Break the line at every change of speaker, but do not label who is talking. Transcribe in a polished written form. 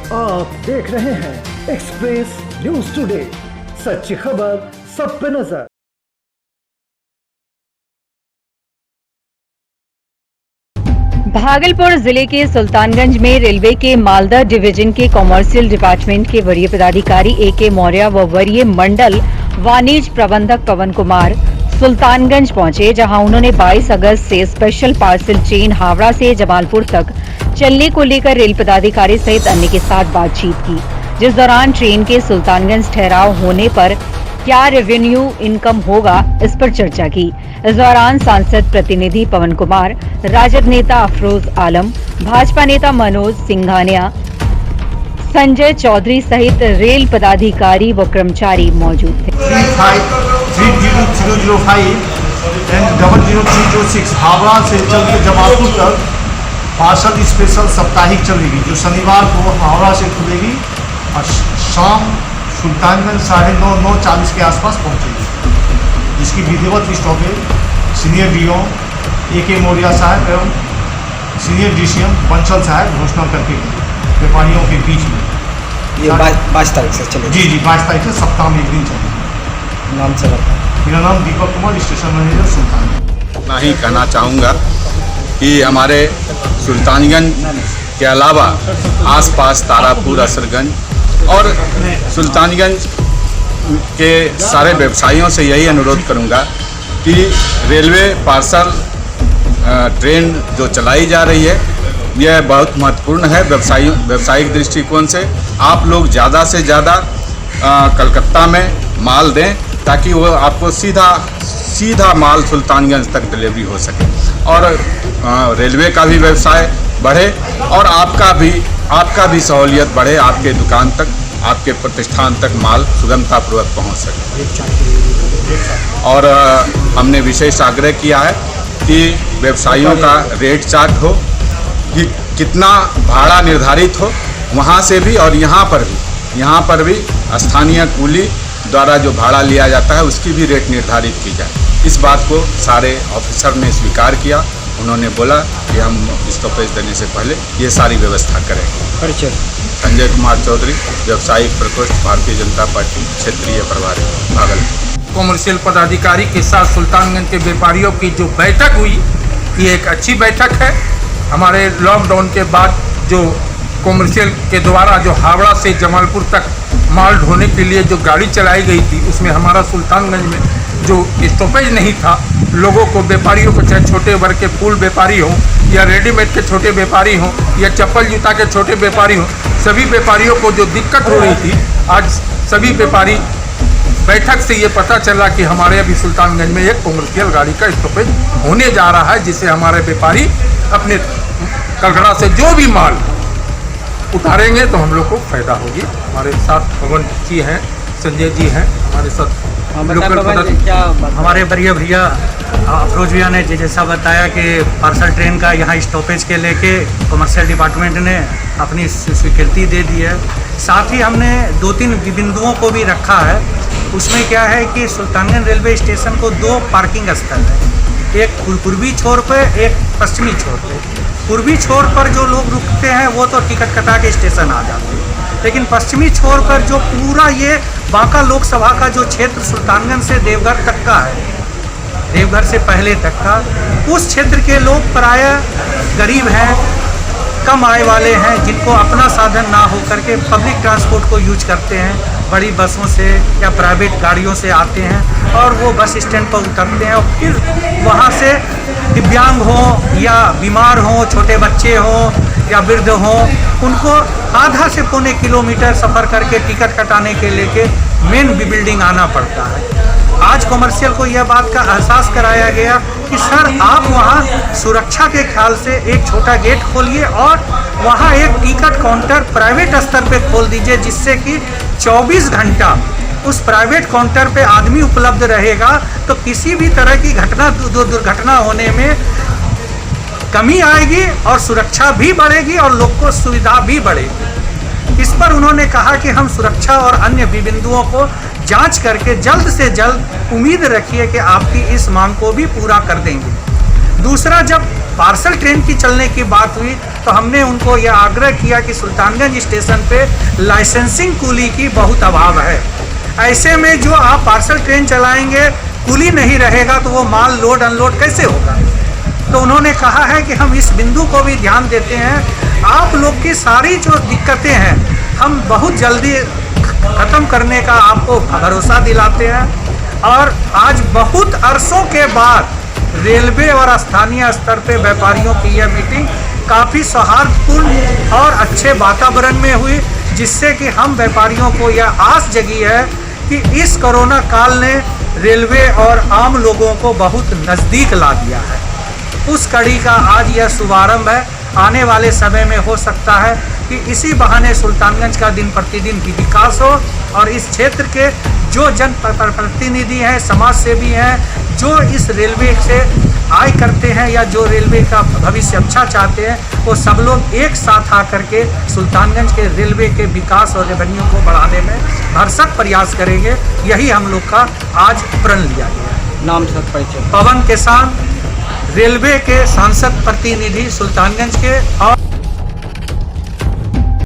आप देख रहे हैं एक्सप्रेस न्यूज टुडे, सच्ची खबर सब पे नजर।
भागलपुर जिले के सुल्तानगंज में रेलवे के मालदा डिवीजन के कॉमर्शियल डिपार्टमेंट के वरीय पदाधिकारी A.K. मौर्य व वरीय मंडल वाणिज्य प्रबंधक पवन कुमार सुल्तानगंज पहुंचे, जहां उन्होंने 22 अगस्त से स्पेशल पार्सल ट्रेन हावड़ा से जमालपुर तक चलने को लेकर रेल पदाधिकारी सहित अन्य के साथ बातचीत की, जिस दौरान ट्रेन के सुल्तानगंज ठहराव होने पर क्या रेवेन्यू इनकम होगा, इस पर चर्चा की। इस दौरान सांसद प्रतिनिधि पवन कुमार, राजद नेता अफरोज आलम, भाजपा नेता मनोज सिंघानिया, संजय चौधरी सहित रेल पदाधिकारी व कर्मचारी मौजूद थे।
3005 एंड 00306 हावड़ा से चलकर जमालपुर तक पार्सल स्पेशल साप्ताहिक चलेगी, जो शनिवार को हावड़ा से खुलेगी और शाम सुल्तानगंज 9:40 के आसपास पहुंचेगी, जिसकी विधिवत stoppage senior do A.K. Maurya साहब एवं सीनियर DCM बंसल साहब घोषणा करके व्यापारियों के बीच में
ये 22 तारीख से चलेगी।
जी 22 तारीख से सप्ताह में एक दिन चलेगी।
नाम से
मेरा नाम दीपक कुमार, स्टेशन मैनेजर सुल्तानगंज।
इतना ही कहना चाहूँगा कि हमारे सुल्तानगंज के अलावा आसपास तारापुर, असरगंज और सुल्तानगंज के सारे व्यवसायियों से यही अनुरोध करूँगा कि रेलवे पार्सल ट्रेन जो चलाई जा रही है यह बहुत महत्वपूर्ण है व्यावसायिक दृष्टिकोण से। आप लोग ज़्यादा से ज़्यादा कलकत्ता में माल दें ताकि वो आपको सीधा माल सुल्तानगंज तक डिलीवरी हो सके और रेलवे का भी व्यवसाय बढ़े और आपका भी सहूलियत बढ़े, आपके दुकान तक, आपके प्रतिष्ठान तक माल सुगमतापूर्वक पहुंच सके। और हमने विशेष आग्रह किया है कि व्यवसायियों का रेट चार्ट हो, कि कितना भाड़ा निर्धारित हो वहाँ से भी और यहाँ पर भी स्थानीय कुली द्वारा जो भाड़ा लिया जाता है उसकी भी रेट निर्धारित की जाए। इस बात को सारे ऑफिसर ने स्वीकार किया। उन्होंने बोला कि हम स्टॉपेज देने से पहले ये सारी व्यवस्था करेंगे। संजय कुमार चौधरी, व्यवसायिक प्रकोष्ठ, भारतीय जनता पार्टी, क्षेत्रीय प्रभारी, भागलपुर।
कॉमर्शियल पदाधिकारी के साथ सुल्तानगंज के व्यापारियों की जो बैठक हुई, ये एक अच्छी बैठक है। हमारे लॉकडाउन के बाद जो कॉमर्शियल के द्वारा जो हावड़ा से जमालपुर तक माल ढोने के लिए जो गाड़ी चलाई गई थी, उसमें हमारा सुल्तानगंज में जो स्टॉपेज नहीं था, लोगों को, व्यापारियों को, चाहे छोटे वर्ग के फूल व्यापारी हों या रेडीमेड के छोटे व्यापारी हों या चप्पल जूता के छोटे व्यापारी हों, सभी व्यापारियों को जो दिक्कत हो रही थी, आज सभी व्यापारी बैठक से ये पता चला कि हमारे अभी सुल्तानगंज में एक कॉमर्शियल गाड़ी का स्टॉपेज होने जा रहा है, जिससे हमारे व्यापारी अपने कलकत्ता से जो भी माल उतारेंगे तो हम लोग को फायदा होगी। हमारे साथ पवन जी हैं, संजय जी हैं, हमारे साथ
हमारे बड़िया भैया अफरोज भैया ने जैसा बताया कि पार्सल ट्रेन का यहाँ स्टॉपेज के लेके कॉमर्शियल डिपार्टमेंट ने अपनी स्वीकृति दे दी है। साथ ही हमने 2-3 बिंदुओं को भी रखा है। उसमें क्या है कि सुल्तानगंज रेलवे स्टेशन को 2 पार्किंग स्थल है, एक पूर्वी छोर पे, एक पश्चिमी छोर पे। पूर्वी छोर पर जो लोग रुकते हैं वो तो टिकट कटा के स्टेशन आ जाते हैं, लेकिन पश्चिमी छोर पर जो पूरा ये बांका लोकसभा का जो क्षेत्र सुल्तानगंज से देवघर तक का है, देवघर से पहले तक का, उस क्षेत्र के लोग प्रायः गरीब हैं, कम आय वाले हैं, जिनको अपना साधन ना हो करके पब्लिक ट्रांसपोर्ट को यूज करते हैं, बड़ी बसों से या प्राइवेट गाड़ियों से आते हैं और वो बस स्टैंड पर उतरते हैं और फिर वहाँ से दिव्यांग हों या बीमार हों, छोटे बच्चे हों या वृद्ध हों, उनको आधा से पौने किलोमीटर सफ़र करके टिकट कटाने के लेके मेन बिल्डिंग आना पड़ता है। आज कॉमर्शियल को यह बात का एहसास कराया गया कि सर आप वहाँ सुरक्षा के ख्याल से एक छोटा गेट खोलिए और वहाँ एक टिकट काउंटर प्राइवेट स्तर पे खोल दीजिए, जिससे कि 24 घंटा उस प्राइवेट काउंटर पे आदमी उपलब्ध रहेगा, तो किसी भी तरह की दुर्घटना होने में कमी आएगी और सुरक्षा भी बढ़ेगी और लोग को सुविधा भी बढ़ेगी। इस पर उन्होंने कहा कि हम सुरक्षा और अन्य बिंदुओं को जांच करके जल्द से जल्द उम्मीद रखिए कि आपकी इस मांग को भी पूरा कर देंगे। दूसरा, जब पार्सल ट्रेन की चलने की बात हुई तो हमने उनको यह आग्रह किया कि सुल्तानगंज स्टेशन पे लाइसेंसिंग कुली की बहुत अभाव है। ऐसे में जो आप पार्सल ट्रेन चलाएंगे, कुली नहीं रहेगा तो वो माल लोड अनलोड कैसे होगा। तो उन्होंने कहा है कि हम इस बिंदु को भी ध्यान देते हैं, आप लोग की सारी जो दिक्कतें हैं हम बहुत जल्दी ख़त्म करने का आपको भरोसा दिलाते हैं। और आज बहुत अरसों के बाद रेलवे और स्थानीय स्तर पे व्यापारियों की यह मीटिंग काफ़ी सौहार्दपूर्ण और अच्छे वातावरण में हुई, जिससे कि हम व्यापारियों को यह आस जगी है कि इस कोरोना काल ने रेलवे और आम लोगों को बहुत नज़दीक ला दिया है। उस कड़ी का आज यह शुभारंभ है। आने वाले समय में हो सकता है कि इसी बहाने सुल्तानगंज का दिन प्रतिदिन भी विकास हो और इस क्षेत्र के जो जनप्रतिनिधि हैं, समाज सेवी हैं, जो इस रेलवे से आय करते हैं या जो रेलवे का भविष्य अच्छा चाहते हैं, वो सब लोग एक साथ आकर के सुल्तानगंज के रेलवे के विकास और रेवेन्यू को बढ़ाने में भरसक प्रयास करेंगे। यही हम लोग का आज प्रण लिया गया है।
नाम सर परिचय।
पवन किसान, रेलवे के सांसद प्रतिनिधि सुल्तानगंज के। और